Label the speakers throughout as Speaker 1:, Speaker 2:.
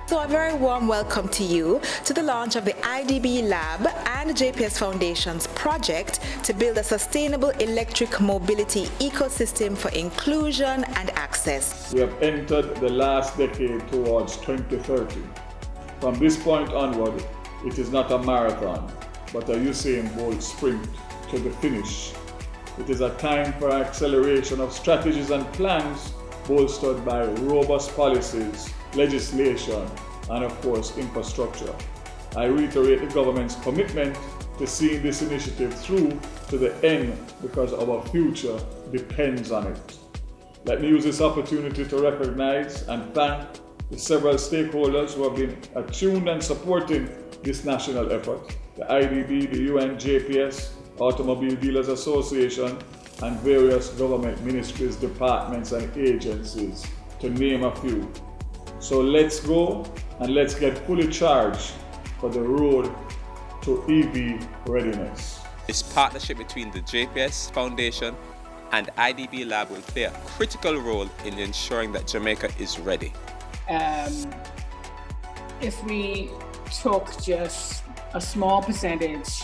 Speaker 1: So a very warm welcome to you to the launch of the IDB Lab and JPS Foundation's project to build a sustainable electric mobility ecosystem for inclusion and access.
Speaker 2: We have entered the last decade towards 2030. From this point onward, it is not a marathon, but a Usain Bolt sprint to the finish. It is a time for acceleration of strategies and plans bolstered by robust policies, legislation, and of course, infrastructure. I reiterate the government's commitment to seeing this initiative through to the end because our future depends on it. Let me use this opportunity to recognize and thank the several stakeholders who have been attuned and supporting this national effort: the IDB, the UN, JPS, Automobile Dealers Association, and various government ministries, departments, and agencies, to name a few. So let's go and let's get fully charged for the road to EV readiness.
Speaker 3: This partnership between the JPS Foundation and IDB Lab will play a critical role in ensuring that Jamaica is ready.
Speaker 4: If we took just a small percentage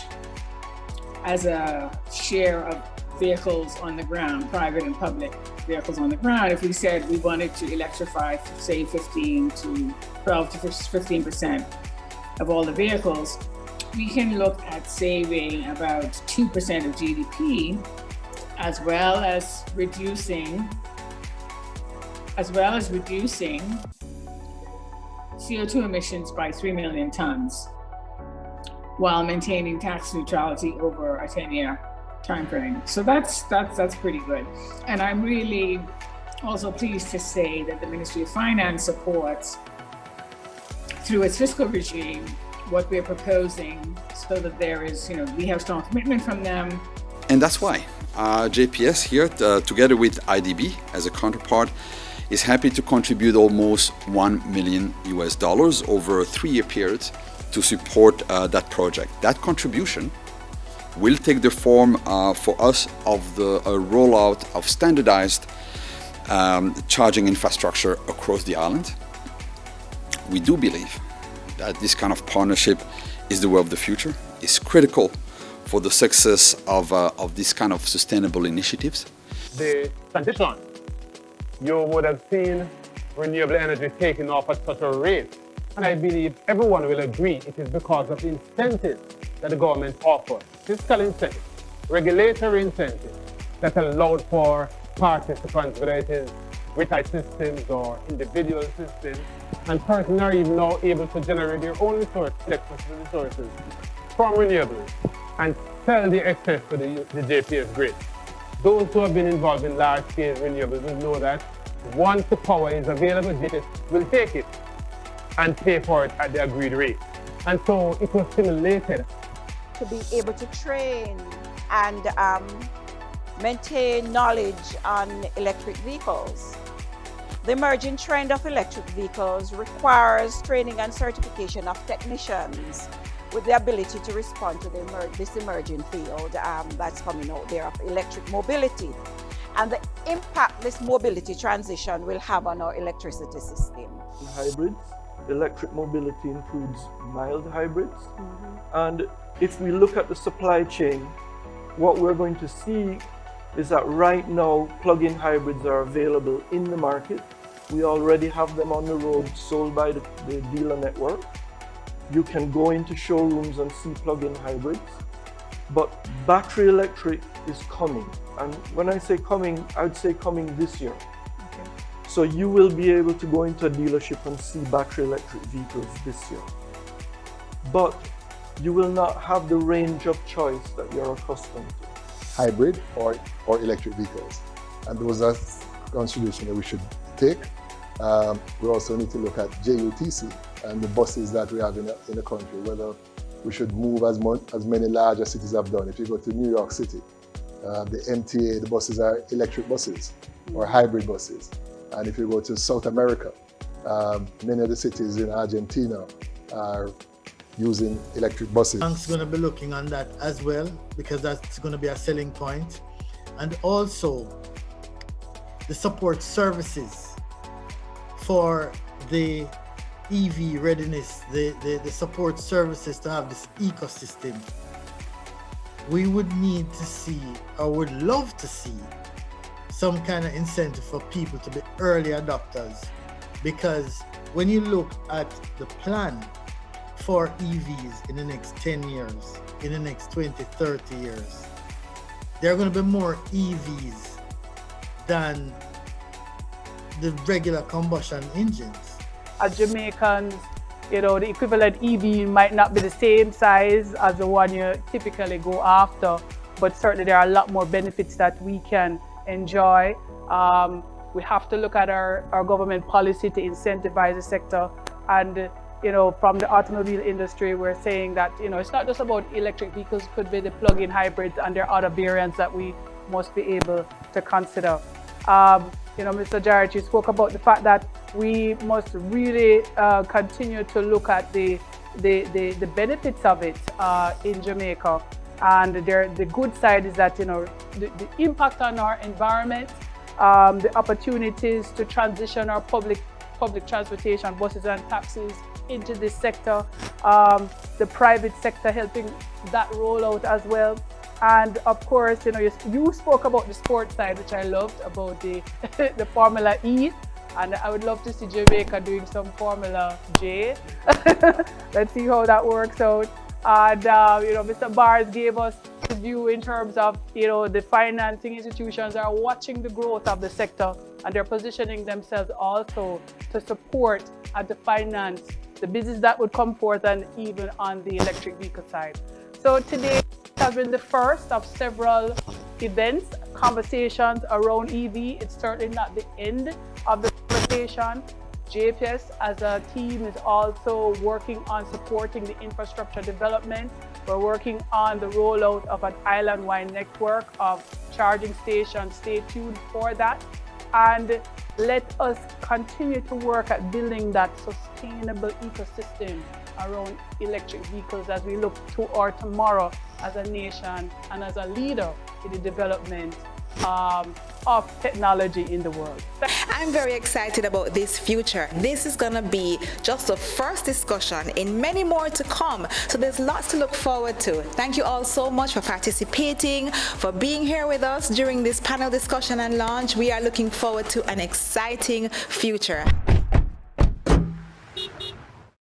Speaker 4: as a share of vehicles on the ground, private and public vehicles on the ground, if we said we wanted to electrify, say 12 to 15% of all the vehicles, we can look at saving about 2% of GDP, as well as reducing CO2 emissions by 3 million tons, while maintaining tax neutrality over a 10-year timeframe. So that's pretty good. And I'm really also pleased to say that the Ministry of Finance supports, through its fiscal regime, what we're proposing, so that there is, we have strong commitment from them.
Speaker 5: And that's why JPS here, together with IDB as a counterpart, is happy to contribute almost $1 million over a 3-year period to support that project. That contribution will take the form for us of the rollout of standardized charging infrastructure across the island. We do believe that this kind of partnership is the way of the future. It's critical for the success of this kind of sustainable initiatives.
Speaker 6: The transition, you would have seen renewable energy taking off at such a rate. And I believe everyone will agree it is because of the incentives that the government offers. Fiscal incentives, regulatory incentives that allowed for participants, whether it is grid-tied systems or individual systems, and persons are even now able to generate their own electricity resources from renewables and sell the excess to the JPS grid. Those who have been involved in large-scale renewables will know that once the power is available, JPS will take it and pay for it at the agreed rate. And so it was stimulated.
Speaker 7: To be able to train and maintain knowledge on electric vehicles. The emerging trend of electric vehicles requires training and certification of technicians with the ability to respond to this emerging field that's coming out there of electric mobility, and the impact this mobility transition will have on our electricity system.
Speaker 8: Hybrids, electric mobility includes mild hybrids, and if we look at the supply chain, what we're going to see is that right now plug-in hybrids are available in the market. We already have them on the road sold by the dealer network. You can go into showrooms and see plug-in hybrids, but battery electric is coming. And when I say coming, I'd say coming this year. Okay. So you will be able to go into a dealership and see battery electric vehicles this year. But you will not have the range of choice that you're accustomed to.
Speaker 9: Hybrid or electric vehicles. And those are considerations that we should take. We also need to look at JUTC and the buses that we have in the country, whether we should move as many larger cities have done. If you go to New York City, the MTA, the buses are electric buses or hybrid buses. And if you go to South America, many of the cities in Argentina are using electric buses.
Speaker 10: Bank's going to be looking on that as well, because that's going to be a selling point. And also the support services for the EV readiness, the support services to have this ecosystem, we would need to see, or would love to see, some kind of incentive for people to be early adopters. Because when you look at the plan for EVs in the next 10 years, in the next 20, 30 years, there are going to be more EVs than the regular combustion engines.
Speaker 11: As Jamaicans, you know, the equivalent EV might not be the same size as the one you typically go after, but certainly there are a lot more benefits that we can enjoy. We have to look at our government policy to incentivize the sector. And, you know, from the automobile industry, we're saying that, you know, it's not just about electric vehicles, it could be the plug-in hybrids, and there are other variants that we must be able to consider. You know, Mr. Jarrett, you spoke about the fact that we must really continue to look at the benefits of it in Jamaica. And the good side is that, you know, the impact on our environment, the opportunities to transition our public transportation, buses and taxis into this sector, the private sector helping that rollout as well. And of course, you know, you spoke about the sports side, which I loved, about the Formula E, and I would love to see Jamaica doing some Formula J. Let's see how that works out. And you know, Mr. Bars gave us the view in terms of, you know, the financing institutions are watching the growth of the sector, and they're positioning themselves also to support and to finance the business that would come forth, and even on the electric vehicle side. So today has been the first of several events, conversations around EV. It's certainly not the end of the conversation. JPS as a team is also working on supporting the infrastructure development. We're working on the rollout of an island-wide network of charging stations. Stay tuned for that. And let us continue to work at building that sustainable ecosystem around electric vehicles as we look to our tomorrow as a nation and as a leader in the development of technology in the world.
Speaker 1: I'm very excited about this future. This is going to be just the first discussion in many more to come. So there's lots to look forward to. Thank you all so much for participating, for being here with us during this panel discussion and launch. We are looking forward to an exciting future.